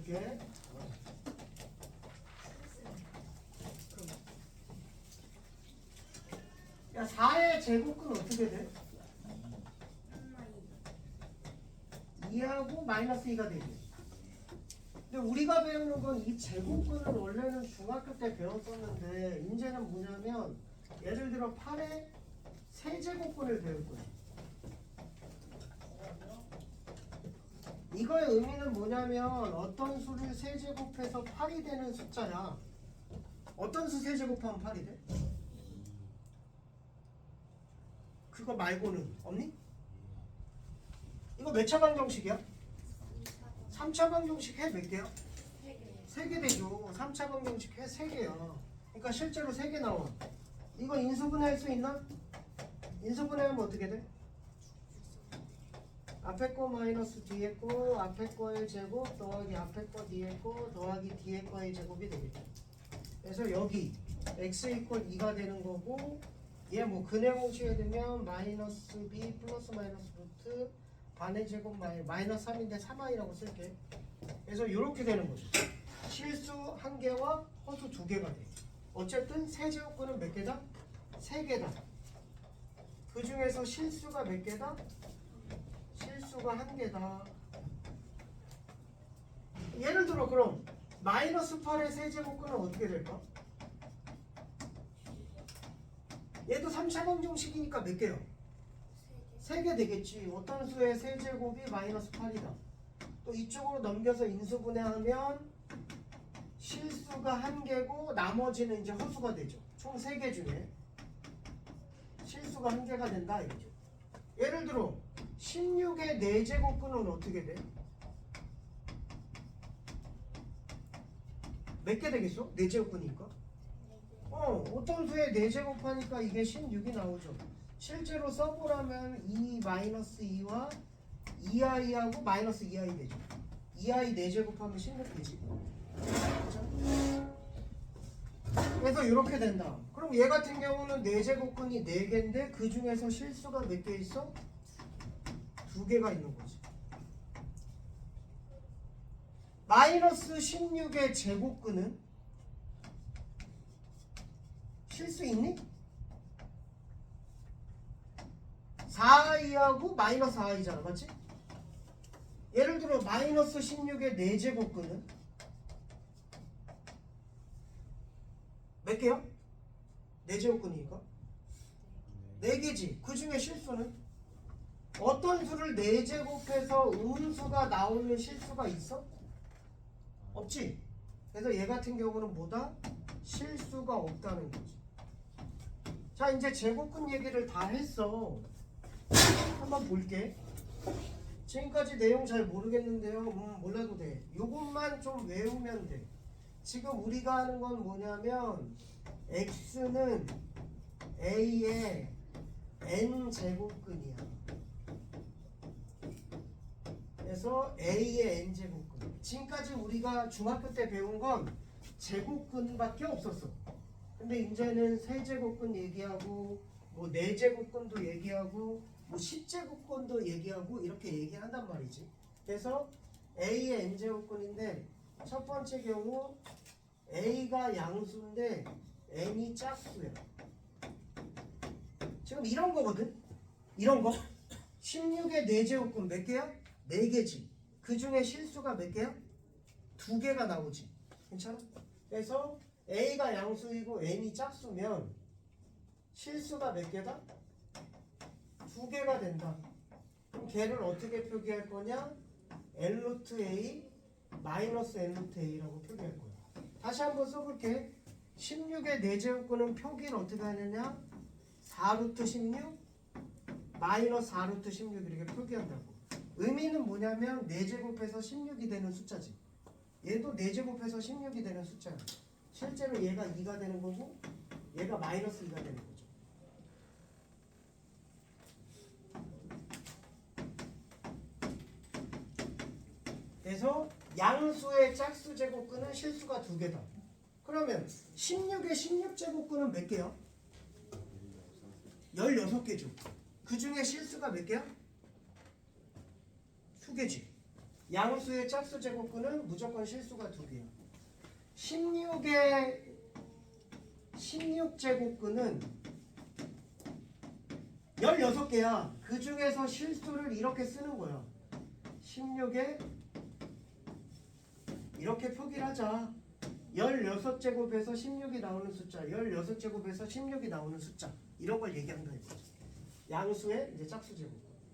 볼게. 야, 4의 제곱근 어떻게 돼? 2하고 마이너스 2가 되지. 근데 우리가 배우는 건 이 제곱근을 원래는 중학교 때 배웠었는데 이제는 뭐냐면 예를 들어 8의 세제곱근을 배울 거야. 이거의 의미는 뭐냐면 어떤 수를 세제곱해서 8이 되는 숫자야. 어떤 수 세제곱하면 8이 돼? 그거 말고는 없니? 이거 몇 차 방정식이야? 3차 방정식 해 몇 개야? 3개 되죠. 3차 방정식 해 3개야. 그러니까 실제로 3개 나와. 이거 인수분해할 수 있나? 인수분해하면 어떻게 돼? 앞에 거 마이너스 뒤에 거, 앞에 거의 제곱 더하기 앞에 거 뒤에 거 더하기 뒤에 거의 제곱이 되겠죠. 그래서 여기 x 이퀄 2가 되는 거고, 얘 뭐 근해 공식에 되면 마이너스 b 플러스 마이너스 루트 반의 제곱 마이너스 3인데 3i라고 쓸게. 그래서 이렇게 되는 거죠. 실수 1개와 허수 2개가 돼. 어쨌든 세제곱근은 몇 개다? 3개다. 그 중에서 실수가 몇 개다? 실수가 1개다. 예를 들어 그럼 마이너스 8의 세제곱근은 어떻게 될까? 얘도 3차 방정식이니까 몇 개요? 3개 되겠지. 어떤 수의 세제곱이 마이너스 8이다. 또 이쪽으로 넘겨서 인수분해하면 실수가 1개고 나머지는 이제 허수가 되죠. 총 3개 중에 실수가 1개가 된다 이거죠. 예를 들어 16의 4제곱근은 어떻게 돼? 몇 개 되겠어? 4제곱근이니까? 어떤 수의 4제곱하니까 이게 16이 나오죠. 실제로 써보라면 2-2와 2i하고 마이너스 2i 되죠. 2i 4제곱하면 16 되지. 그래서 이렇게 된다. 그럼 얘 같은 경우는 4제곱근이 4개인데 그 중에서 실수가 몇 개 있어? 2개가 있는 거지. 마이너스 16의 제곱근은 실수 있니? 4i하고 마이너스 4i잖아, 맞지? 예를 들어 마이너스 16의 4제곱근은 몇 개요? 4제곱근이니까 4개지. 그 중에 실수는? 어떤 수를 4제곱해서 음수가 나오는 실수가 있어? 없지. 그래서 얘 같은 경우는 뭐다? 실수가 없다는 거지. 자, 이제 제곱근 얘기를 다 했어. 한번 볼게. 지금까지 내용 잘 모르겠는데요. 몰라도 돼. 요것만 좀 외우면 돼. 지금 우리가 하는 건 뭐냐면 x는 a의 n제곱근이야. 그래서 a의 n제곱근. 지금까지 우리가 중학교 때 배운 건 제곱근밖에 없었어. 근데 이제는 세제곱근 얘기하고 뭐 4제곱근도 얘기하고 뭐 10제곱근도 얘기하고 이렇게 얘기한단 말이지. 그래서 a의 n제곱근인데 첫 번째 경우 a가 양수인데 n이 짝수야. 지금 이런 거거든. 이런 거 16의 4제곱근 몇 개야? 4개지. 그 중에 실수가 몇 개야? 2개가 나오지. 괜찮아? 그래서 a가 양수이고 n이 짝수면 실수가 몇 개다? 2개가 된다. 그럼 걔를 어떻게 표기할 거냐? n 루트 a 마이너스 n 루트 a라고 표기할 거야. 다시 한번 써볼게. 16의 4제곱근은 표기를 어떻게 하느냐? 4루트 16 마이너스 4루트 16 이렇게 표기한다고. 의미는 뭐냐면 4제곱해서 16이 되는 숫자지. 얘도 4제곱해서 16이 되는 숫자야. 실제로 얘가 2가 되는 거고 얘가 마이너스 2가 되는 거죠. 그래서 양수의 짝수 제곱근은 실수가 2개다. 그러면 16의 16제곱근은 몇 개야? 16개죠. 그 중에 실수가 몇 개야? 2개지. 양수의 짝수 제곱근은 무조건 실수가 2개야. 16의 16제곱근은 16개야. 그 중에서 실수를 이렇게 쓰는 거야. 16에 이렇게 표기를 하자. 16제곱에서 16이 나오는 숫자, 16제곱에서 16이 나오는 숫자, 이런 걸 얘기한다 이거지. 양수의 이제 짝수 제곱.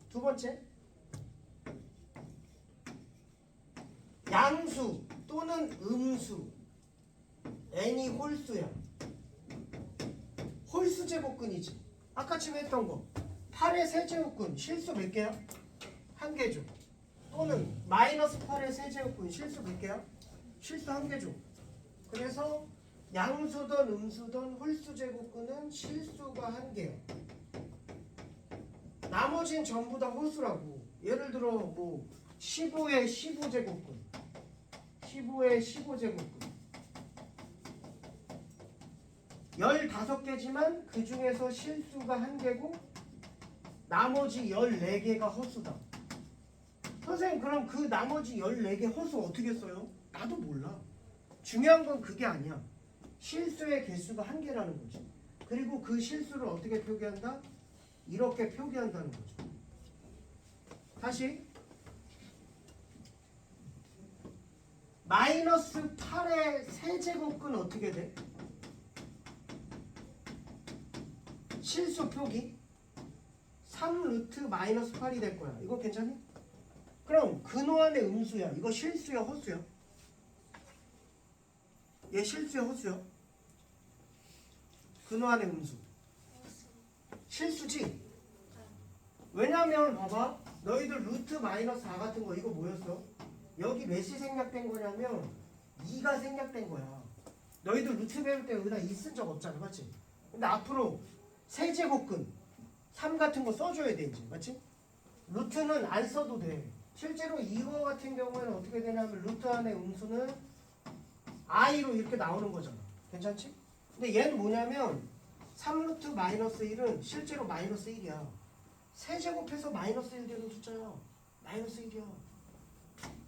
두 번째, 양수 또는 음수, n이 홀수야. 홀수 제곱근이지. 아까 지금 했던 거 8의 세제곱근 실수 몇 개야? 1개죠. 또는 마이너스 8의 세제곱근 실수 몇 개야? 실수 1개죠. 그래서 양수든 음수든 홀수 제곱근은 실수가 1개야. 나머지는 전부 다 홀수라고. 예를 들어 뭐 15의 15제곱근, 15의 15제곱근 15개지만 그 중에서 실수가 1개고 나머지 14개가 허수다. 선생님 그럼 그 나머지 14개 허수 어떻게 써요? 나도 몰라. 중요한 건 그게 아니야. 실수의 개수가 1개라는 거지. 그리고 그 실수를 어떻게 표기한다? 이렇게 표기한다는 거죠. 다시 마이너스 8의 세제곱근 어떻게 돼? 실수 표기 3루트 마이너스 8이 될 거야. 이거 괜찮니? 그럼 근호안의 음수야. 이거 실수야 허수야? 얘 실수야 허수야? 근호안의 음수 실수지? 왜냐면 봐봐, 너희들 루트 마이너스 4 같은 거 이거 뭐였어? 여기 몇이 생략된 거냐면 2가 생략된 거야. 너희들 루트 배울 때 여기다 2 쓴 적 없잖아, 맞지? 근데 앞으로 세제곱근 3 같은 거 써줘야 돼 이제, 맞지? 루트는 안 써도 돼. 실제로 이거 같은 경우에는 어떻게 되냐면 루트 안의 음수는 i로 이렇게 나오는 거잖아. 괜찮지? 근데 얘는 뭐냐면 3루트 마이너스 1은 실제로 마이너스 1이야. 세제곱해서 마이너스 1 되는 숫자야. 마이너스 1이야.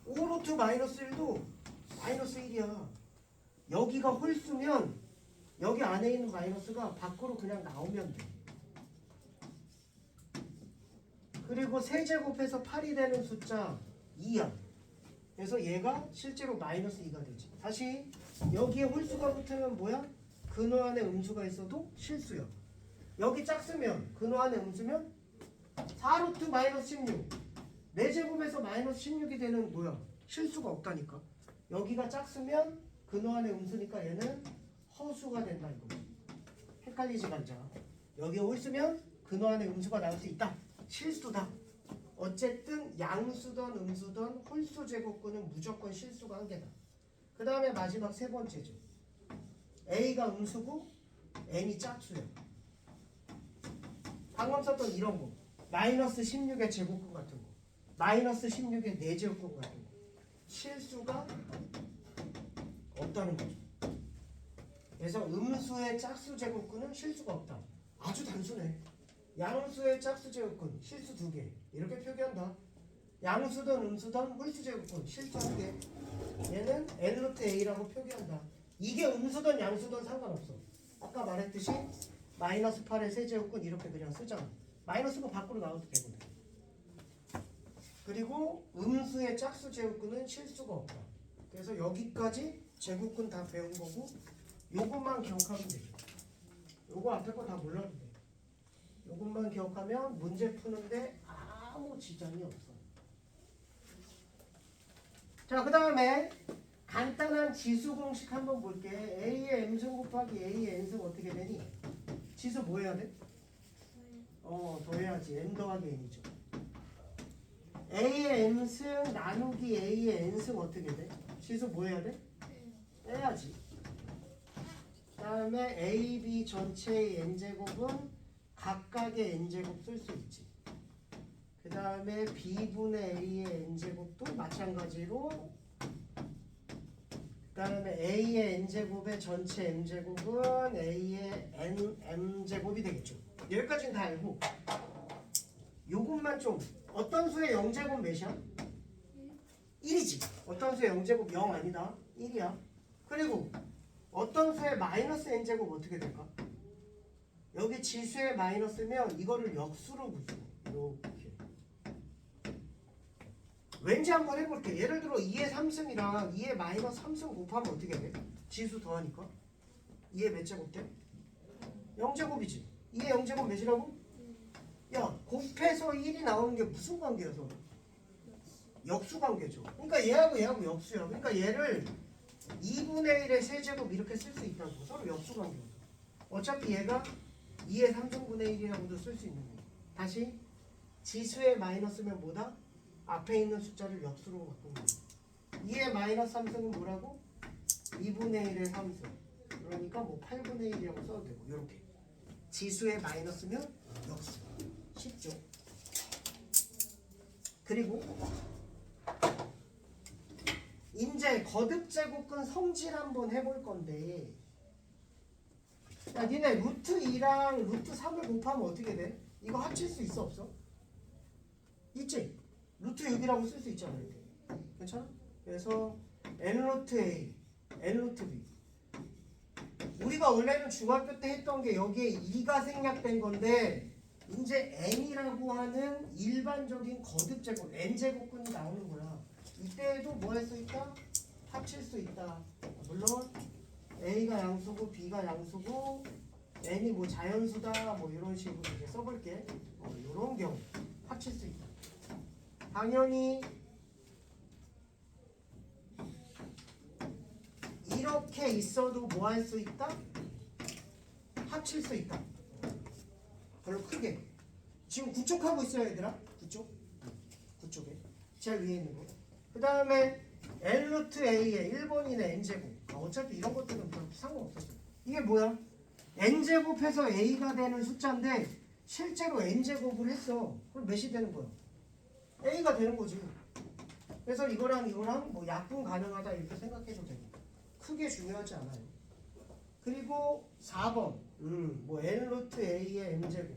5루트 마이너스 1도 마이너스 1이야. 여기가 홀수면 여기 안에 있는 마이너스가 밖으로 그냥 나오면 돼. 그리고 세제곱해서 8이 되는 숫자 2야. 그래서 얘가 실제로 마이너스 2가 되지. 다시 여기에 홀수가 붙으면 뭐야? 근호 안에 음수가 있어도 실수야. 여기 짝수면 근호 안에 음수면 4루트 마이너스 16 4제곱에서 마이너스 16이 되는 뭐야? 실수가 없다니까. 여기가 짝수면 근호 안에 음수니까 얘는 허수가 된다 이거. 헷갈리지 말자. 여기 홀수면 근호 안에 음수가 나올 수 있다. 실수다. 어쨌든 양수든 음수든 홀수 제곱근은 무조건 실수가 1개다. 그 다음에 마지막 세 번째죠. A가 음수고 N이 짝수야. 방금 썼던 이런 거 마이너스 16의 제곱근 같은 거, 마이너스 16의 4제곱근 같은 거 실수가 없다는 거죠. 그래서 음수의 짝수 제곱근은 실수가 없다. 아주 단순해. 양수의 짝수 제곱근 실수 2개 이렇게 표기한다. 양수든 음수든 홀수 제곱근 실수 1개. 얘는 n루트 a라고 표기한다. 이게 음수든 양수든 상관없어. 아까 말했듯이 마이너스 8의 세제곱근 이렇게 그냥 쓰잖아. 마이너스가 밖으로 나와도 되거든. 그리고 음수의 짝수 제곱근은 실수가 없다. 그래서 여기까지 제곱근 다 배운 거고 요것만 기억하면 되죠. 요거 앞에 거 다 몰라도 돼. 요것만 기억하면 문제 푸는데 아무 지장이 없어. 자, 그 다음에 간단한 지수 공식 한번 볼게. A의 M승 곱하기 A의 N승 어떻게 되니? 지수 뭐 해야 돼? 더해야지. M 더하기 N이죠. A의 M승 나누기 A의 N승 어떻게 돼? 지수 뭐 해야 돼? 빼야지. 그 다음에 A, B 전체의 N제곱은 각각의 N제곱 쓸 수 있지. 그 다음에 B분의 A의 N제곱도 마찬가지로, 그 다음에 A의 N제곱의 전체 M제곱은 A의 M제곱이 되겠죠. 여기까지는 다 알고 요것만 좀, 어떤 수의 0제곱 몇이야? 1이지. 어떤 수의 0제곱 0 아니다. 1이야. 그리고 어떤 수의 마이너스 n제곱 어떻게 될까? 여기 지수의 마이너스면 이거를 역수로 붙여. 이렇게. 왠지 한번 해볼게. 예를 들어 2의 3승이랑 2의 마이너스 3승 곱하면 어떻게 돼? 지수 더하니까 2의 몇 제곱 돼? 0제곱이지. 2의 0제곱 몇이라고? 야, 곱해서 1이 나오는 게 무슨 관계야 서로? 역수 관계죠. 그러니까 얘하고 역수야. 그러니까 얘를 2분의 1의 세제곱 이렇게 쓸 수 있다고. 서로 역수 관계야. 어차피 얘가 2의 3승분의 1이라고도 쓸 수 있는 거야. 다시 지수의 마이너스면 뭐다? 앞에 있는 숫자를 역수로 바꾸는 거야. 2의 마이너스 3승은 뭐라고? 2분의 1의 3승. 그러니까 뭐 8분의 1이라고 써도 되고 이렇게. 지수의 마이너스면 역수. 쉽죠? 그리고 이제 거듭제곱근 성질 한번 해볼 건데, 야 니네 루트 2랑 루트 3을 곱하면 어떻게 돼? 이거 합칠 수 있어 없어? 있지? 루트 6이라고 쓸 수 있잖아 이렇게. 괜찮아? 그래서 n 루트 a, n 루트 b. 우리가 원래는 중학교 때 했던 게 여기에 2가 생략된 건데 이제 n이라고 하는 일반적인 거듭제곱 n제곱근이 나오는 거야. 이때에도 뭐 할 수 있다? 합칠 수 있다. 물론 a가 양수고 b가 양수고 n이 뭐 자연수다 뭐 이런 식으로 이제 써볼게. 이런 경우 합칠 수 있다. 당연히 이렇게 있어도 뭐 할 수 있다? 합칠 수 있다. 별로 크게. 지금 구쪽하고 있어요 얘들아. 구쪽에 제일 위에 있는 거. 그 다음에 n 루트 a의 1번인의 n제곱. 어차피 이런 것들은 별로 상관없었어. 이게 뭐야? n제곱해서 a가 되는 숫자인데 실제로 n제곱을 했어. 그럼 몇이 되는 거야? a가 되는 거지. 그래서 이거랑 뭐 약분 가능하다 이렇게 생각해도 되고 크게 중요하지 않아요. 그리고 4번 뭐 n 루트 a의 n제곱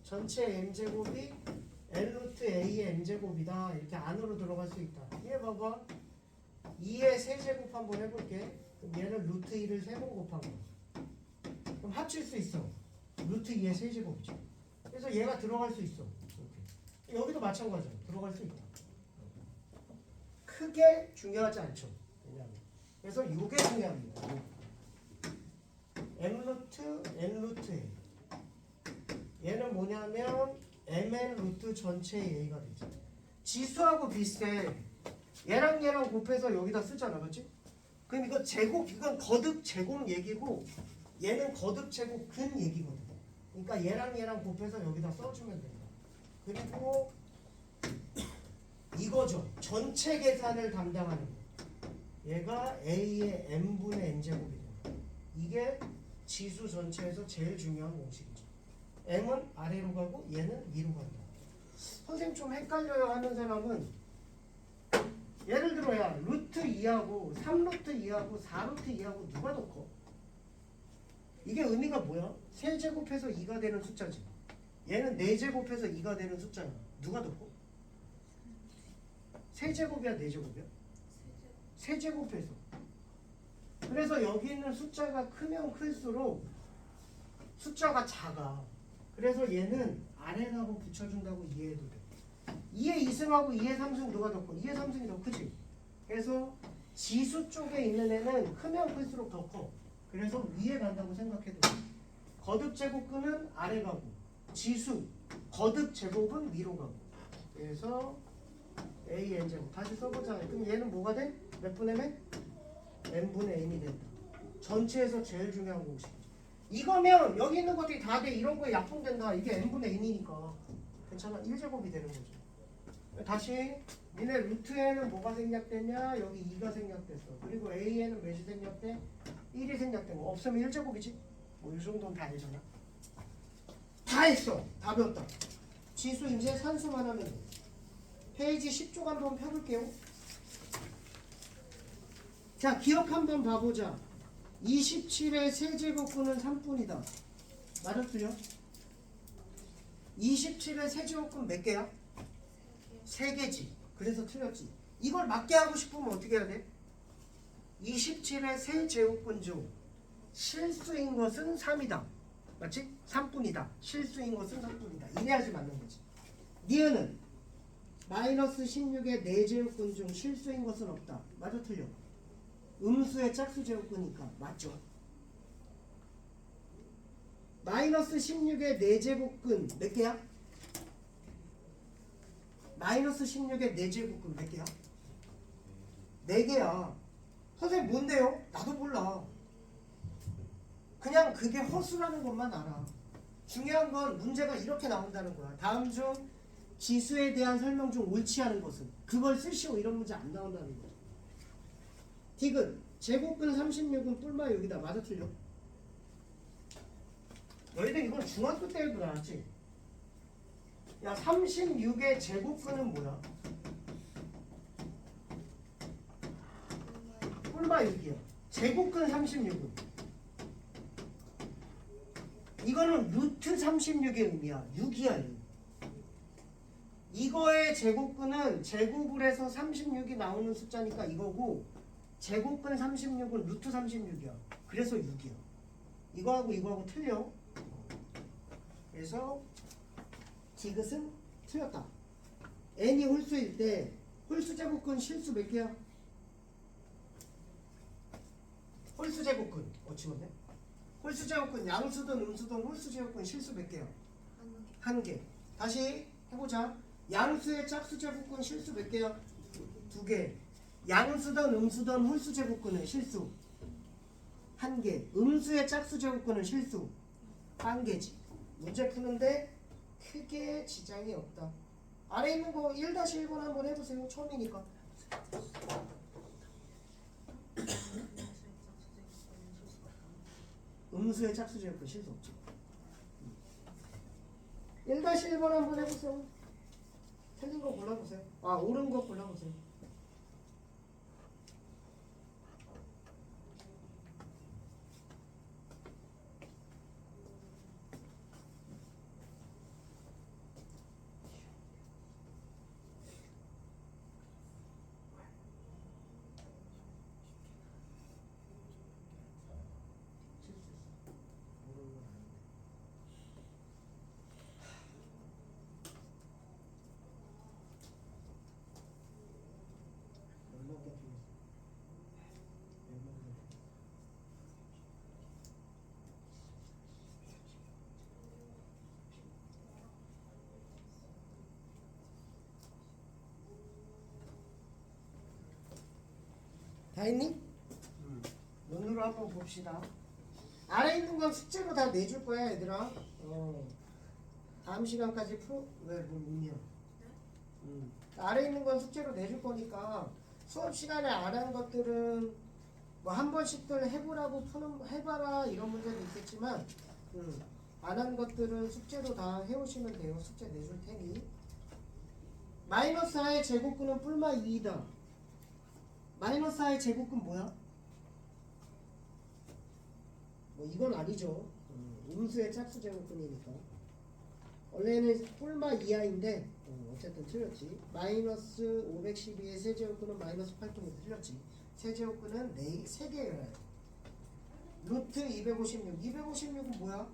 전체 n제곱이 n 루트 a의 n제곱이다 이렇게 안으로 들어갈 수 있다. 얘 봐봐 2의 세제곱 한번 해볼게. 그럼 얘는 루트 2를 3번 곱한 거야. 그럼 합칠 수 있어. 루트 2의 세제곱이죠. 그래서 얘가 들어갈 수 있어. 이렇게. 여기도 마찬가지야. 들어갈 수 있다. 크게 중요하지 않죠. 왜냐하면. 그래서 이게 중요합니다. n 루트 a. 얘는 뭐냐면 mn 루트 전체의 a가 되죠. 지수하고 비슷해. 얘랑 곱해서 여기다 쓰잖아, 그렇지? 그럼 이거 제곱, 이건 거듭 제곱 얘기고 얘는 거듭 제곱 근 얘기거든. 그러니까 얘랑 곱해서 여기다 써주면 된다. 그리고 이거죠. 전체 계산을 담당하는 거. 얘가 a의 n분의 n제곱이 된다. 이게 지수 전체에서 제일 중요한 공식이죠. m은 아래로 가고 얘는 위로 간다. 선생님 좀 헷갈려요 하는 사람은 예를 들어 야 루트 2하고 3루트 2하고 4루트 2하고 누가 더 커? 이게 의미가 뭐야? 세제곱해서 2가 되는 숫자지. 얘는 4제곱해서 2가 되는 숫자야. 누가 더 커? 세제곱이야 4제곱이야? 세제곱해서. 그래서 여기 있는 숫자가 크면 클수록 숫자가 작아. 그래서 얘는 아래라고 붙여준다고 이해해도 돼. 2의 2승하고 2의 3승 누가 더 커? 2의 3승이 더 크지. 그래서 지수 쪽에 있는 애는 크면 클수록 더 커. 그래서 위에 간다고 생각해도 돼. 거듭 제곱근은 아래 가고 지수 거듭 제곱은 위로 가고. 그래서 a n 제곱 다시 써보자. 그럼 얘는 뭐가 돼? 몇 분의 몇? n분의 n이 된다. 전체에서 제일 중요한 공식이죠. 이거면 여기 있는 것들이 다 돼. 이런 거에 약분된다. 이게 n분의 n이니까 괜찮아. 1제곱이 되는 거죠. 다시 니네 루트에는 뭐가 생략됐냐? 여기 2가 생략됐어. 그리고 a에는 몇이 생략돼? 1이 생략된 거. 없으면 1제곱이지. 뭐 이 정도는 다 알잖아. 다 했어. 다 배웠다. 지수 이제 산수만 하면 돼. 페이지 10쪽 한번 펴볼게요. 자, 기억 한번 봐보자. 27의 세제곱근은 3분이다. 맞아 틀려? 27의 세제곱근 몇 개야? 3개지. 그래서 틀렸지. 이걸 맞게 하고 싶으면 어떻게 해야 돼? 27의 세 제곱근 중 실수인 것은 3이다. 맞지? 3뿐이다. 실수인 것은 3뿐이다. 이래야지 맞는 거지. 니은은 마이너스 16의 4제곱근 중 실수인 것은 없다. 맞아 틀려? 음수의 짝수 제곱근이니까 맞죠? 마이너스 16의 4제곱근 몇 개야? 마이너스 16의 4제곱근 몇 개야? 4개야. 선생님 뭔데요? 나도 몰라. 그냥 그게 허수라는 것만 알아. 중요한 건 문제가 이렇게 나온다는 거야. 다음 중 지수에 대한 설명 중 옳지 않은 것은 그걸 쓰시오. 이런 문제 안 나온다는 거야. 디귿 제곱근 36은 뿔마 여기다. 맞아 틀려? 너희들 이건 중학교 때도 나왔지? 야 36의 제곱근은 뭐야? 뿔마 6이야. 제곱근 36은 이거는 루트 36의 의미야. 6이야. 6. 이거의 제곱근은 제곱을 해서 36이 나오는 숫자니까 이거고, 제곱근 36은 루트 36이야. 그래서 6이야. 이거하고 틀려. 그래서 디귿은 틀렸다. n이 홀수일 때 홀수 제곱근 실수 몇 개야? 홀수 제곱근 어찌면 홀수 제곱근 양수든 음수든 홀수 제곱근 실수 몇 개야? 한 개. 다시 해보자. 양수의 짝수 제곱근 실수 몇 개야? 2개. 양수든 음수든 홀수 제곱근은 실수 한 개. 음수의 짝수 제곱근은 실수 한 개지. 문제 푸는데 크게 지장이 없다. 아래 있는 거 1-1번 한번 해보세요. 처음이니까. 음수의 짝수 제곱근 실수 없지. 1-1번 한번 해보세요. 틀린 거 골라보세요. 아 옳은 거 골라보세요. 다 했니? 눈으로 한번 봅시다. 아래 있는 건 숙제로 다 내줄 거야 얘들아. 다음 시간까지 왜뭘 묻냐? 아래 있는 건 숙제로 내줄 거니까 수업 시간에 안 한 것들은 뭐 한 번씩들 해보라고 해봐라 이런 문제도 있겠지만 안 한 것들은 숙제로 다 해오시면 돼요. 숙제 내줄 테니. 마이너스 4의 제곱근은 뿔마 2이다. 마이너스 4의 제곱근 뭐야? 뭐 이건 아니죠. 음수의 짝수 제곱근이니까. 원래는 뿔마 2하인데 어쨌든 틀렸지. 마이너스 512의 세제곱근은 마이너스 8통이 틀렸지. 세제곱근은 3개여야 돼. 루트 256. 256은 뭐야?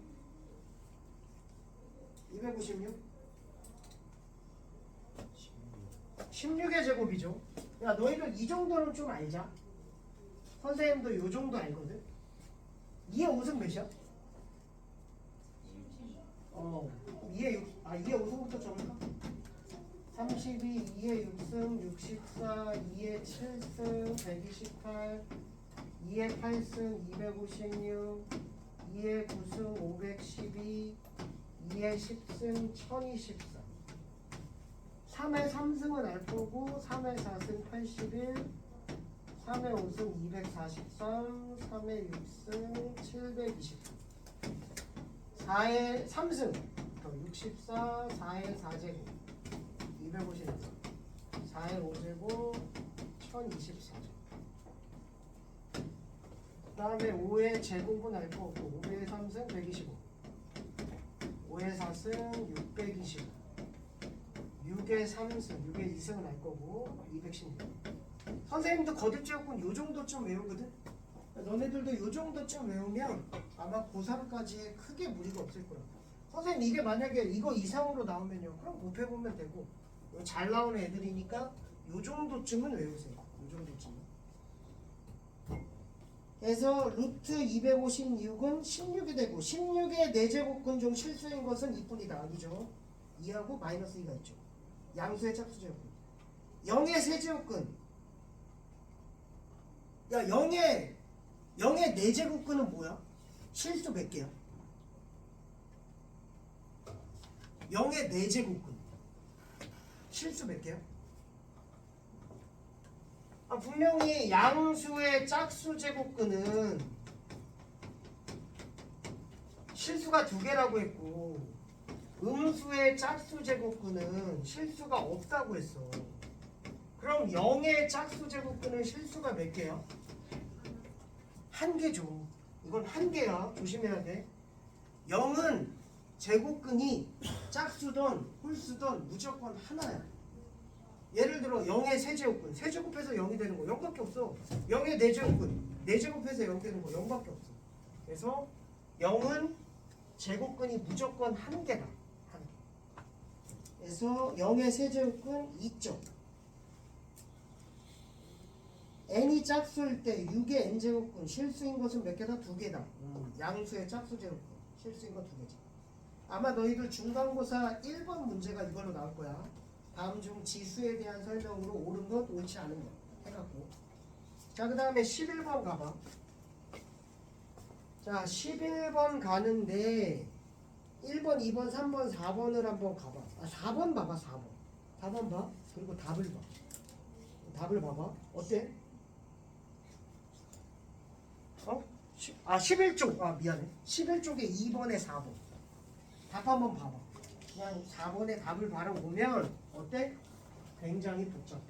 256? 16의 제곱이죠. 야 너희들 이 정도는 좀 알자. 선생님도 요 정도 알거든. 2의 5승 몇이야? 2의 5승부터 적을까? 32, 2의 6승 64, 2의 7승 128, 2의 8승 256, 2의 9승 512, 2의 10승 1024. 3의 3승은 알 거고 3의 4승 81, 3의 5승 243, 3의 6승 729, 4의 3승 64, 4의 4제곱 254, 4의 5제곱 1024죠. 그 다음에 5의 제곱은 알 거 없고 5의 3승 125, 5의 4승 625, 6의 6의 3승, 6의 2승은 알 거고 216. 선생님도 거듭제곱근 요 정도쯤 외우거든. 너네들도 요 정도쯤 외우면 아마 고3까지 크게 무리가 없을 거야. 선생님 이게 만약에 이거 이상으로 나오면요, 그럼 곱해보면 되고, 잘 나오는 애들이니까 요 정도쯤은 외우세요. 요 정도쯤은. 그래서 루트 256은 16이 되고, 16의 4제곱근 중 실수인 것은 2뿐이다. 아니죠. 2하고 마이너스 2가 있죠. 양수의 짝수제곱근. 0의 세제곱근. 야, 0의 4제곱근은 뭐야? 실수 몇 개야? 0의 4제곱근 실수 몇 개야? 분명히 양수의 짝수 제곱근은 실수가 2개라고 했고, 음수의 짝수 제곱근은 실수가 없다고 했어. 그럼 0의 짝수 제곱근은 실수가 몇 개야? 1개죠. 이건 1개야. 조심해야 돼. 0은 제곱근이 짝수든 홀수든 무조건 하나야. 예를 들어 0의 세제곱근, 세제곱해서 0이 되는 거 0밖에 없어. 0의 4제곱근, 4제곱해서 0 되는 거 0밖에 없어. 그래서 0은 제곱근이 무조건 1개다. 1개. 그래서 0의 세제곱근 2점. n이 짝수일 때 6의 n제곱근 실수인 것은 몇 개다? 2개다. 양수의 짝수 제곱근 실수인 거 2개지. 아마 너희들 중간고사 1번 문제가 이걸로 나올 거야. 다음 중 지수에 대한 설명으로 옳은 것, 옳지 않은 것 해갖고. 자, 그 다음에 11번 가봐. 자, 11번 가는데 1번, 2번, 3번, 4번을 한번 가봐. 4번 봐봐. 4번 봐. 그리고 답을 봐. 답을 봐봐. 어때? 11쪽. 미안해. 11쪽에 2번에 4번. 답 한번 봐봐. 그냥 4번에 답을 바라보면 어때? 굉장히 복잡해.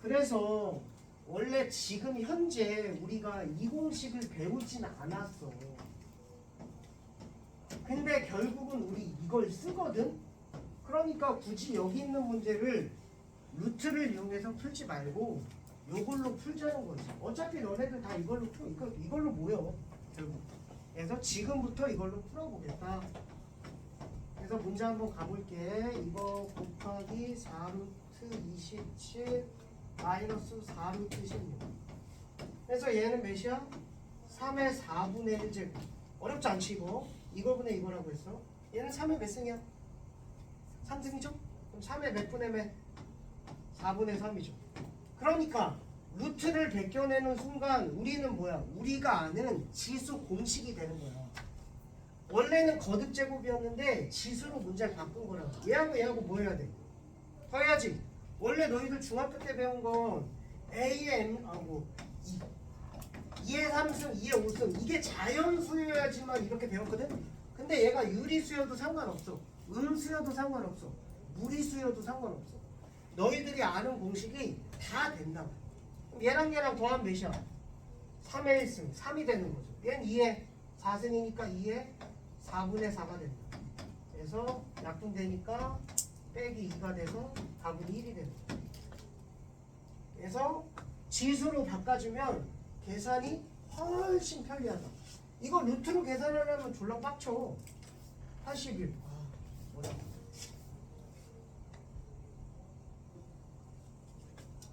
그래서 원래 지금 현재 우리가 이 공식을 배우진 않았어. 근데 결국은 우리 이걸 쓰거든? 그러니까 굳이 여기 있는 문제를 루트를 이용해서 풀지 말고 이걸로 풀자는 거지. 어차피 너네들 다 이걸로 이걸로 모여 결국. 그래서 지금부터 이걸로 풀어보겠다. 그래서 문제 한번 가볼게. 이거 곱하기 4루트 27 마이너스 4루트 16. 그래서 얘는 몇이야? 3의 4분의 1제곱. 어렵지 않지 이거? 이거분의 이거라고 했어. 얘는 3의 몇 승이야? 3승이죠? 그럼 3의 몇 분의 몇? 4분의 3이죠. 그러니까 루트를 벗겨내는 순간 우리는 뭐야? 우리가 아는 지수 공식이 되는 거야. 원래는 거듭제곱이었는데 지수로 문제를 바꾼 거라고. 얘하고 뭐 해야 돼? 더해야지. 원래 너희들 중학교 때 배운 건 A의 M하고 2의 3승, 2의 5승 이게 자연수여야지만 이렇게 배웠거든? 근데 얘가 유리수여도 상관없어. 음수여도 상관없어. 무리수여도 상관없어. 너희들이 아는 공식이 다 된다고. 얘랑 더하면 몇이야? 3의 1승, 3이 되는 거죠. 얘는 2의 4승이니까 2의 4분의 4가 된다. 그래서 약분되니까 빼기 2가 돼서 4분의 1이 되는 거야. 그래서 지수로 바꿔주면 계산이 훨씬 편리하다. 이거 루트로 계산하려면 졸라 빡쳐. 81. 뭐야.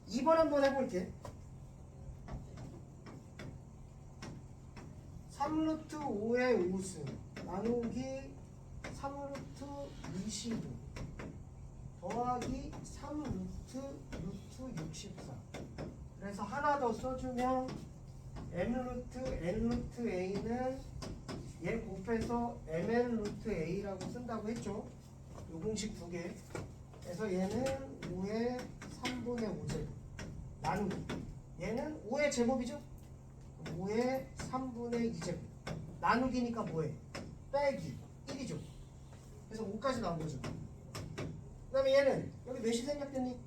2번 한번 해볼게. 3루트 5의 5승 나누기 3루트 25 더하기 3루트 64. 그래서 하나 더 써주면 m루트 n루트 a는 얘 곱해서 mn 루트 a라고 쓴다고 했죠. 요 공식 2개. 그래서 얘는 5의 3분의 5제곱 나누기 얘는 5의 제곱이죠. 5의 3분의 2제곱 나누기니까 뭐해? 빼기 1이죠. 그래서 5까지 나온 거죠. 그 다음에 얘는 여기 몇이 생략됐니?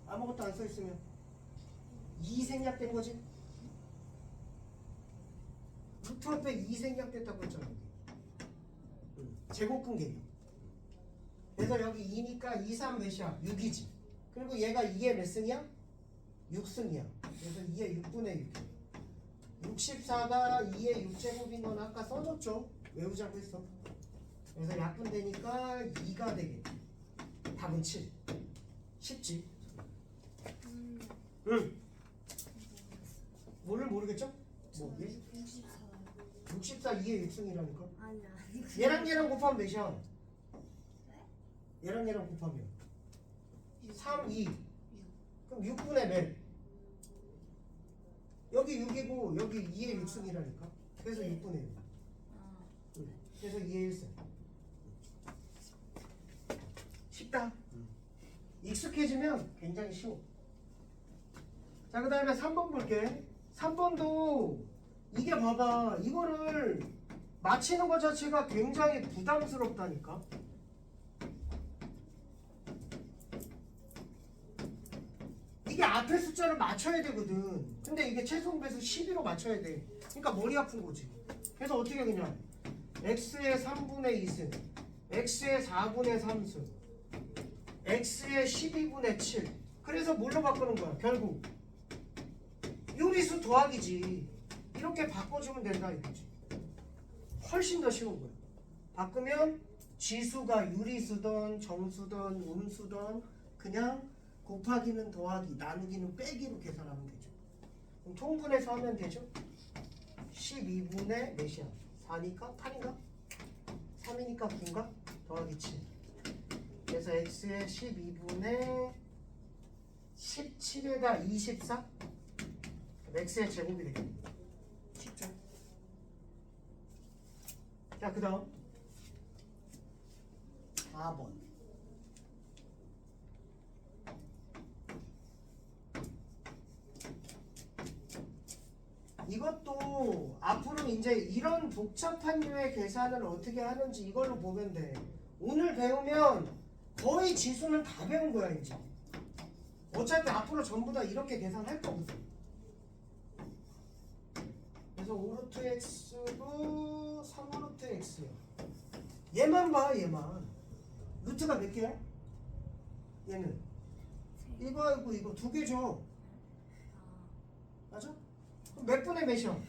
아무것도 안 써있으면 2 생략된 거지. 루트 옆에 2 생략됐다고 했잖아. 제곱근 개념. 그래서 여기 2니까 2, 3 몇이야? 6이지. 그리고 얘가 2의 몇 승이야? 6승이야. 그래서 2의 6분의 6. 64가 2의 6제곱인 건 아까 써줬죠? 외우자고 했어. 그래서 약분되니까 2가 되겠지. 답은 7. 쉽지? 응. 뭐를 모르겠죠? 뭐? 64 2의 6승이라니까. 아니 얘랑 곱하면 몇이야? 얘랑 곱하면 3, 2. 그럼 6분의 몇? 여기 6이고 여기 2의 6승이라니까. 그래서 6분의 6. 그래서 2의 1승. 쉽다. 익숙해지면 굉장히 쉬워. 자, 그 다음에 3번 볼게. 3번도 이게 봐봐. 이거를 맞히는 것 자체가 굉장히 부담스럽다니까. 이게 앞에 숫자를 맞춰야 되거든. 근데 이게 최소 배수 12로 맞춰야 돼. 그러니까 머리 아픈 거지. 그래서 어떻게 그냥 x의 3분의 2승, x의 4분의 3승, x의 12분의 7. 그래서 뭘로 바꾸는 거야? 결국 요리수 더하기지. 이렇게 바꿔주면 된다 이거지. 훨씬 더 쉬운 거야. 바꾸면 지수가 유리수든 정수든 음수든 그냥 곱하기는 더하기, 나누기는 빼기로 계산하면 되죠. 그럼 통분해서 하면 되죠. 12분의 몇이야? 4니까 8인가? 3이니까 9인가? 더하기 7. 그래서 x의 12분의 17에다 24? x의 제곱이 되겠네. 쉽죠? 자, 그 다음 4번. 이것도 앞으로 이제 이런 복잡한 류의 계산을 어떻게 하는지 이걸로 보면 돼. 오늘 배우면 거의 지수는 다 배운 거야 이제. 어차피 앞으로 전부 다 이렇게 계산할 거거든. 그래서 5루트 x도 3루트 x야. 얘만 봐, 얘만. 루트가 몇 개야? 얘는 이거하고 이거 두 개죠. 맞아? 그럼 몇 분의 몇이야?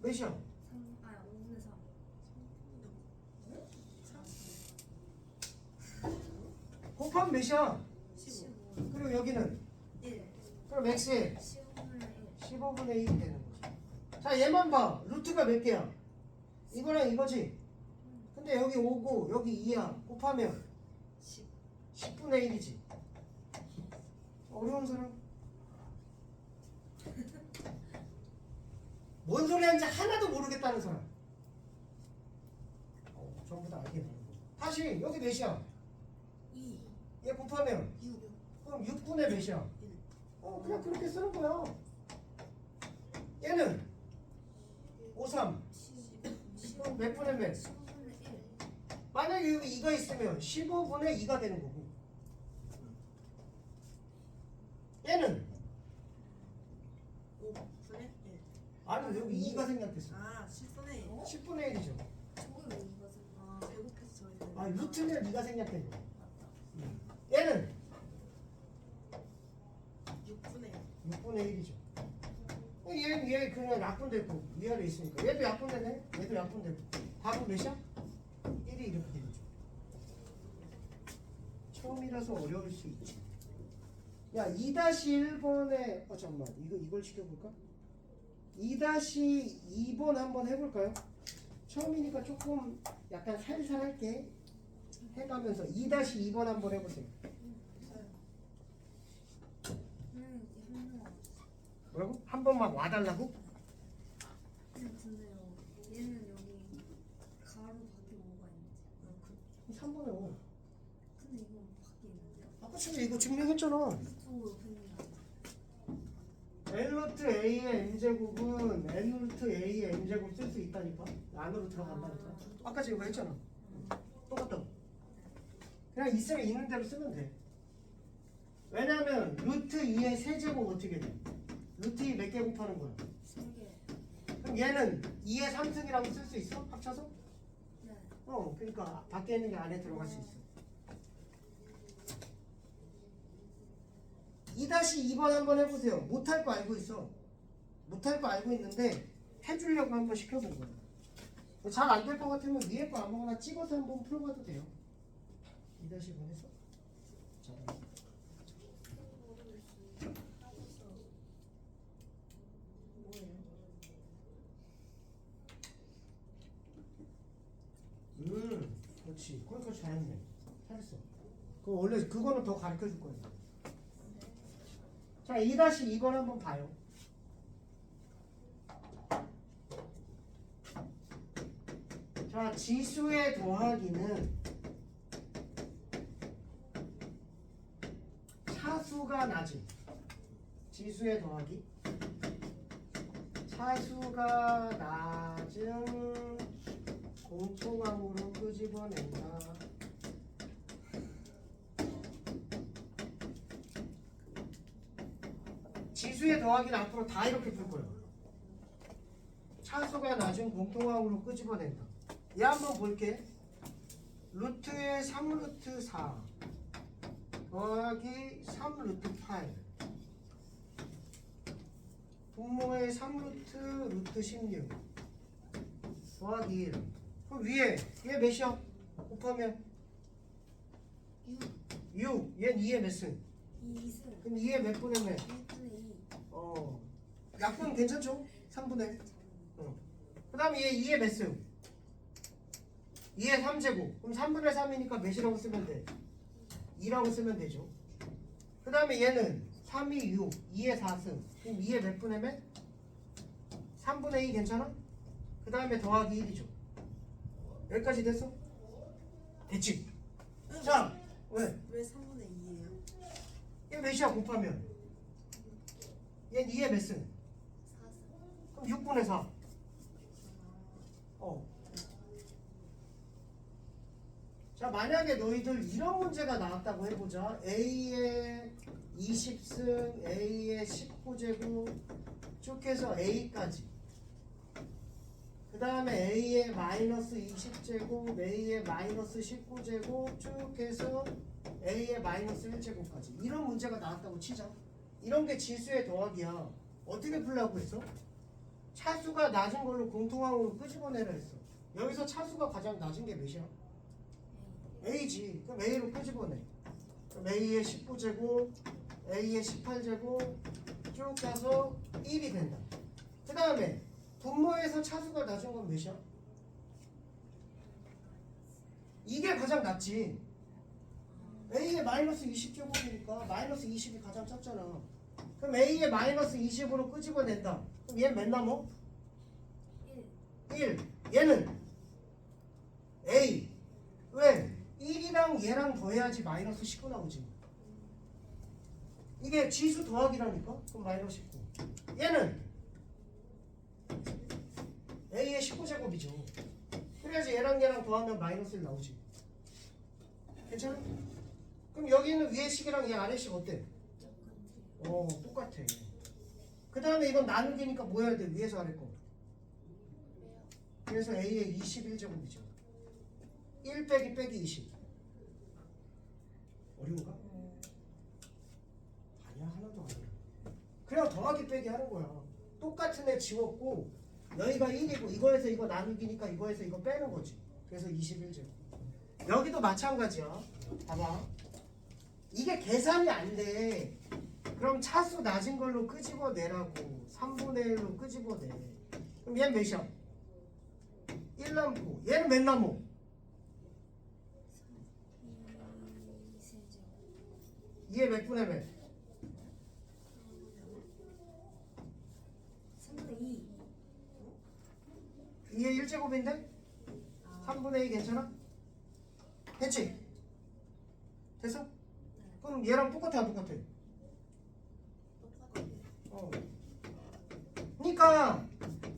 몇이야? 5분의 3. 곱하면 몇이야? 15. 그리고 여기는 1. 그럼 x에 15분의 1. 15분의 1이 되는 거지. 자, 얘만 봐. 루트가 몇 개야? 이거랑 이거지. 근데 여기 5고 여기 2야. 곱하면 10분의 1이지. 어려운 사람? 뭔 소리 하는지 하나도 모르겠다는 사람. 전부 다 알게 되는 거. 다시 여기 몇이야? 2. 얘 곱하면 6. 그럼 6분의 몇이야? 1. 그냥 그렇게 쓰는 거야. 얘는 5, 3. 그럼 몇 분의 몇? 15분의 1. 만약에 여기 2가 있으면 15분의 2가 되는 거고. 얘는 5분의 1. 아니 여기 2가 생략됐어. 10분의 1. 10분의 1이죠. 저게 왜 이거지? 제곱해서 저희 되는 아, 루트는 2가 생략된 거. 얘는 6분의 1. 6분의 1이죠. 얘 그냥 약분되고 위아래 있으니까 얘도 약분되네. 얘도 약분되고. 답은 몇이야? 1이 이렇게 되죠. 처음이라서 어려울 수 있지. 야, 2-1번에 잠깐만. 이걸 시켜볼까? 2-2번 한번 해볼까요? 처음이니까 조금 약간 살살 할게. 해가면서 2-2번 한번 해보세요. 뭐라고? 한 번만 와달라고? 근데요. 얘는 여기 가로 밖에 뭐가 있는지. 3번에 5. 근데 이건 밖에 있는데요. 아까 전에 이거 증명했잖아. 또 옆에 있는 거. L루트 A의 N제곱은 N루트 A의 N제곱 쓸 수 있다니까. 안으로 들어간다니까. 아까 지금 했잖아. 똑같다. 그냥 있으면 있는 대로 쓰면 돼. 왜냐면 루트 2의 세제곱 어떻게 돼? 루트 2 몇 개 곱하는 거야? 3개. 그럼 얘는 2의 3승이라고 쓸 수 있어? 합쳐서? 네. 그러니까 밖에 있는 게 안에 들어갈 수 있어. 2-2번 한번 해보세요. 못할 거 알고 있어. 못할 거 알고 있는데 해주려고 한번 시켜본 거예요. 잘 안 될 것 같으면 위에 거 아무거나 찍어서 한번 풀어봐도 돼요. 2-2번 해서. 자, 그렇지. 거기까지 잘했네. 잘했어. 원래 그거는 더 가르쳐 줄 거예요. 자, 2-2번 한번 봐요. 자, 지수의 더하기는 차수가 낮은 지수의 더하기 차수가 낮은 공통함으로 끄집어낸다. 지수의 더하기는 앞으로 다 이렇게 풀 거예요. 차수가 낮은 공통함으로 끄집어낸다. 얘 한번 볼게. 루트의 3루트 4 더하기 3루트 8 분모의 3루트 루트 16 더하기 1. 그럼 위에 얘 몇이야? 곱하면 6. 얘는 2의 몇 승? 2승. 그럼 2의 몇 분의 몇? 1분의 2. 약분 괜찮죠? 3분의. 그 다음에 얘 2의 몇 승? 2의 3제곱. 그럼 3분의 3이니까 몇이라고 쓰면 돼? 2라고 쓰면 되죠. 그 다음에 얘는 3이 6, 2의 4승. 그럼 2의 몇 분의 몇? 3분의 2 괜찮아? 그 다음에 더하기 1이죠. 여기까지 됐어? 됐지? 자, 왜? 왜 3분의 2예요? 얘 몇이야 곱하면? 얘는 2의 몇 승? 4승. 그럼 6분의 4. 자, 만약에 너희들 이런 문제가 나왔다고 해보자. A의 20승, A의 19제곱 쭉 해서 A까지. 그 다음에 A의 마이너스 20제곱, A의 마이너스 19제곱 쭉 해서 A의 마이너스 1제곱까지. 이런 문제가 나왔다고 치자. 이런 게 지수의 더하기야. 어떻게 풀라고 했어? 차수가 낮은 걸로 공통항으로 끄집어내라 했어. 여기서 차수가 가장 낮은 게 몇이야? A지. 그럼 A로 끄집어내. 그럼 A의 19제곱, A의 18제곱 쭉 가서 1이 된다. 그 다음에 분모에서 차수가 낮은 건 몇이야? 이게 가장 낮지. A의 마이너스 20제곱이니까 마이너스 20이 가장 작잖아. 그럼 A의 마이너스 20으로 끄집어낸다. 그럼 얘는 몇 남어? 1. 얘는 A. 왜? 1이랑 얘랑 더해야지 마이너스 19 나오지. 이게 지수 더하기라니까? 그럼 마이너스 19. 얘는 A의 19제곱이죠. 그래야지 얘랑 얘랑 더하면 마이너스 1 나오지. 괜찮아? 그럼 여기는 위에 식이랑 얘 아래 식 어때? 똑같아. 그 다음에 이건 나누기니까 뭐 해야 돼? 위에서 아래 거. 그래서 A의 21제곱이죠. 1 빼기 빼기 20. 어려운가? 아니야, 하나도 안 어려워. 그냥 더하기 빼기 하는 거야. 똑같은 애 지웠고 여기가 1이고 이거에서 이거 나누기니까 이거에서 이거 빼는 거지. 그래서 21제곱. 여기도 마찬가지야. 봐봐. 이게 계산이 안 돼. 그럼 차수 낮은 걸로 끄집어내라고. 3분의 1로 끄집어내. 그럼 얘는 몇이야? 1 남고. 얘는 몇 남어? 2의 몇 분의 몇? 3분의 2. 2의 1제곱인데? 3분의 2 괜찮아? 됐지? 됐어? 그럼 얘랑 똑같아 안 똑같아? 그러니까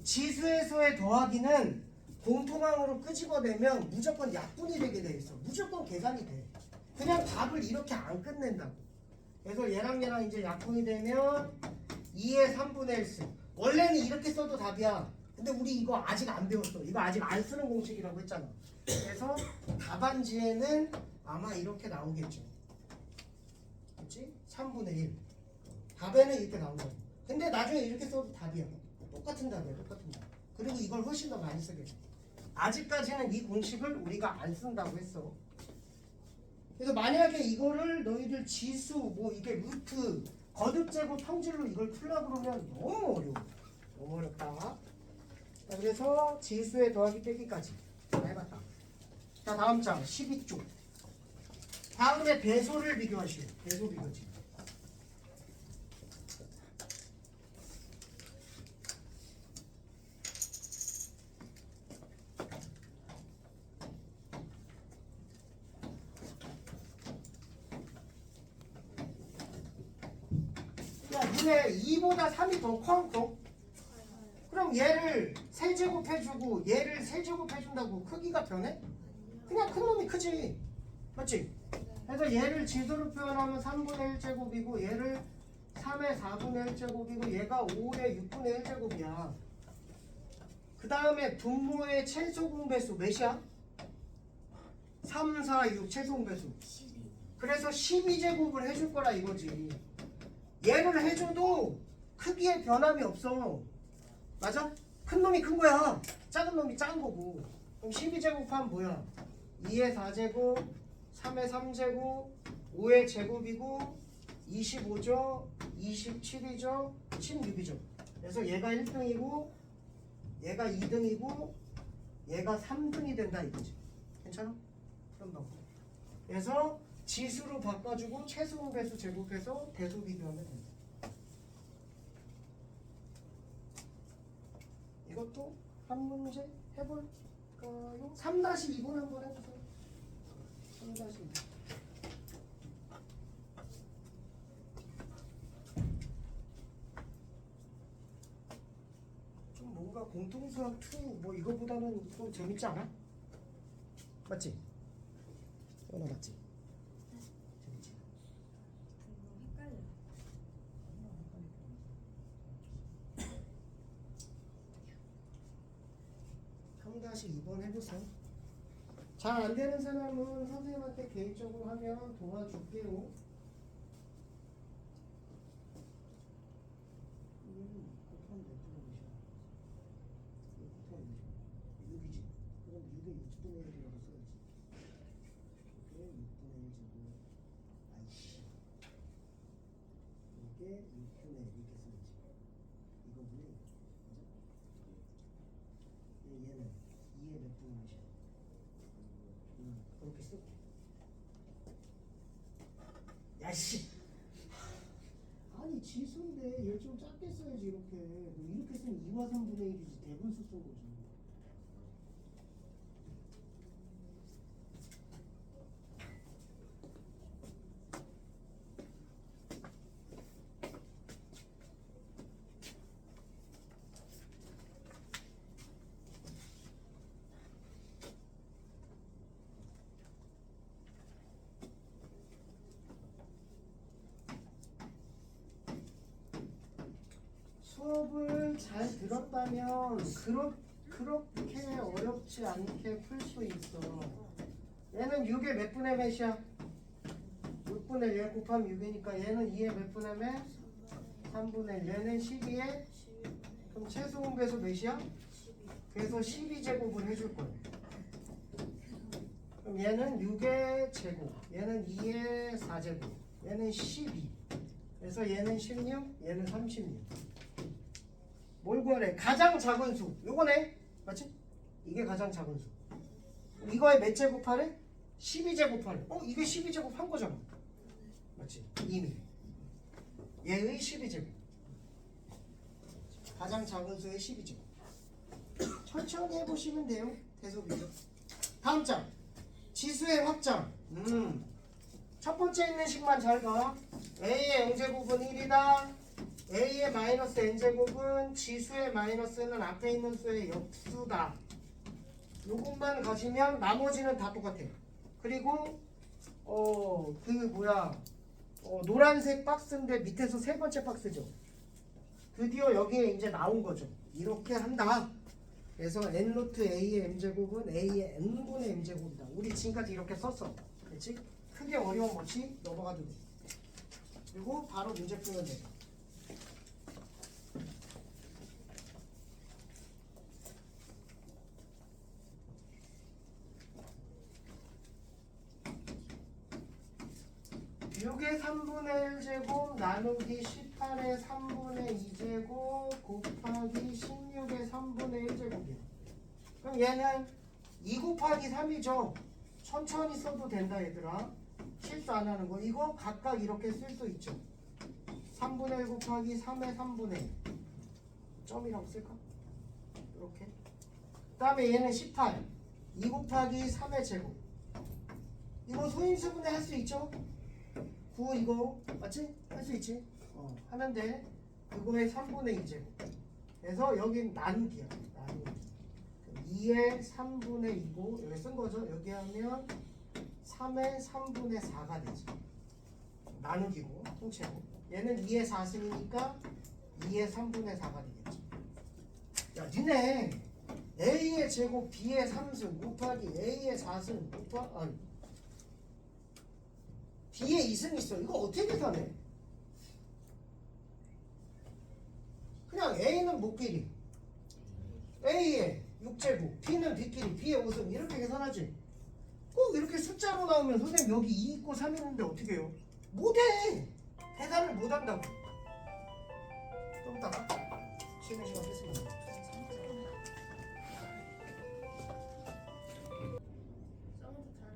지수에서의 더하기는 공통항으로 끄집어내면 무조건 약분이 되게 돼 있어. 무조건 계산이 돼. 그냥 답을 이렇게 안 끝낸다고. 그래서 얘랑 이제 약분이 되면 2의 3분의 1승. 원래는 이렇게 써도 답이야. 근데 우리 이거 아직 안 배웠어. 이거 아직 안 쓰는 공식이라고 했잖아. 그래서 답안지에는 아마 이렇게 나오겠죠. 그렇지? 3분의 1. 답에는 이렇게 나온 거야. 근데 나중에 이렇게 써도 답이야. 똑같은 답이야. 똑같은 답. 그리고 이걸 훨씬 더 많이 쓰게 돼. 아직까지는 이 공식을 우리가 안 쓴다고 했어. 그래서 만약에 이거를 너희들 지수 뭐 이게 루트 거듭제곱 평질로 이걸 풀려고 그러면 너무 어려워. 너무 어렵다. 자, 그래서 지수의 더하기 빼기까지 다 해봤다. 자, 다음 장 12쪽. 다음에 배소를 비교하시오. 배소 비교지. 야, 니네 2보다 3이 더 커? 안 커? 그럼 얘를 세제곱해주고 얘를 세제곱해준다고 크기가 변해? 그냥 큰 놈이 크지. 맞지? 그래서 얘를 지수로 표현하면 3분의 1제곱이고 얘를 3의 4분의 1제곱이고 얘가 5의 6분의 1제곱이야. 그 다음에 분모의 최소 공배수 몇이야? 3, 4, 6 최소 공배수. 12. 그래서 12제곱을 해줄 거라 이거지. 얘를 해줘도 크기에 변함이 없어. 맞아? 큰 놈이 큰 거야. 작은 놈이 작은 거고. 그럼 12제곱하면 뭐야? 2의 4제곱, 3의 3제곱, 5의 제곱이고 25죠, 27이죠, 16이죠. 그래서 얘가 1등이고 얘가 2등이고 얘가 3등이 된다 이거지. 괜찮아? 그런 방법. 그래서 지수로 바꿔주고 최소 배수 제곱해서 대소 비교하면 된다. 이것도 한 문제 해볼까요? 3-2번 한번 해보세요. 3-2. 좀 뭔가 공통수학 2 뭐 이거보다는 좀 재밌지 않아? 맞지? 이거 맞지? 재밌지? 헷갈려. 3-2번 해보세요. 잘 안되는 사람은 선생님한테 개인적으로 하면 도와줄게요. 곱하면 몇 분의 6이지. 그럼 6에 6분의 1이라고 써야지. 6에 6분의 1 제곱. 아이씨. 이게 6분의 1 이렇게 써야지. 이거분이 맞아? 얘는 2에 몇 분의 1이야? 그렇게 쓸게. 야씨. 아니 지수인데 얘 좀 작게 써야지 이렇게. 너 이렇게 쓰면 2와 3분의 1이지 대분수 쓴 거지. 수업을 잘 들었다면 그렇게 어렵지 않게 풀 수 있어. 얘는 6의 몇 분의 몇이야? 6분의 1 곱하면 6이니까 얘는 2의 몇 분의 몇? 3분의 1. 얘는 12에 그럼 최소 공배수 몇이야? 12. 그래서 12제곱을 해줄 거예요. 그럼 얘는 6의 제곱, 얘는 2의 4제곱, 얘는 12. 그래서 얘는 16, 얘는 36. 뭘 구하래? 가장 작은 수. 요거네. 맞지? 이게 가장 작은 수. 이거에 몇 제곱하래? 12제곱하래. 이게 12제곱 한 거잖아. 맞지? 이미. 얘의 12제곱. 가장 작은 수의 12제곱. 천천히 해보시면 돼요. 대소비죠. 다음 장. 지수의 확장. 첫 번째 있는 식만 잘 봐. A의 M제곱은 1이다. A의 마이너스 N제곱은 지수의 마이너스는 앞에 있는 수의 역수다. 요것만 가지면 나머지는 다 똑같아. 그리고 노란색 박스인데 밑에서 세 번째 박스죠. 드디어 여기에 이제 나온 거죠. 이렇게 한다. 그래서 n 루트 a의 m제곱은 a의 n분의 m제곱이다. 우리 지금까지 이렇게 썼어. 그렇지? 크게 어려움 없이 넘어가도 돼. 그리고 바로 문제 풀면 돼. (6의 3분의 1제곱) 나누기 (18의 3분의 2제곱) 곱하기 (16의 3분의 1제곱이야) 그럼 얘는 2 곱하기 3이죠. 천천히 써도 된다 얘들아. 실수 안 하는 거. 이거 각각 이렇게 쓸 수 있죠. 3분의 1 곱하기 3의 3분의 1 점이라고 쓸까? 이렇게. 그 다음에 얘는 18 2 곱하기 3의 제곱. 이거 소인수분해 할 수 있죠? 9 이거 맞지? 할 수 있지? 하는데 그거의 3분의 2제곱. 그래서 여긴 나누기야. 나누기. 2의 3분의 2고 여기 쓴 거죠. 여기 하면 3의 3분의 4가 되지. 나누기고 통째로. 얘는 2의 4승이니까 2의 3분의 4가 되겠지. 야 니네 a의 제곱 b의 3승 곱하기 a의 4승 곱하기 b의 2승 있어. 이거 어떻게 계산해? 그냥 a는 뭐끼리? a의 6제곱, b는 b끼리, b의 5승 이렇게 계산하지. 꼭 이렇게 숫자로 나오면 선생님 여기 2 있고 3 있는데 어떻게 해요? 못해. 계산을 못한다고. 좀 이따가 쉬는 시간 뺐으면 돼.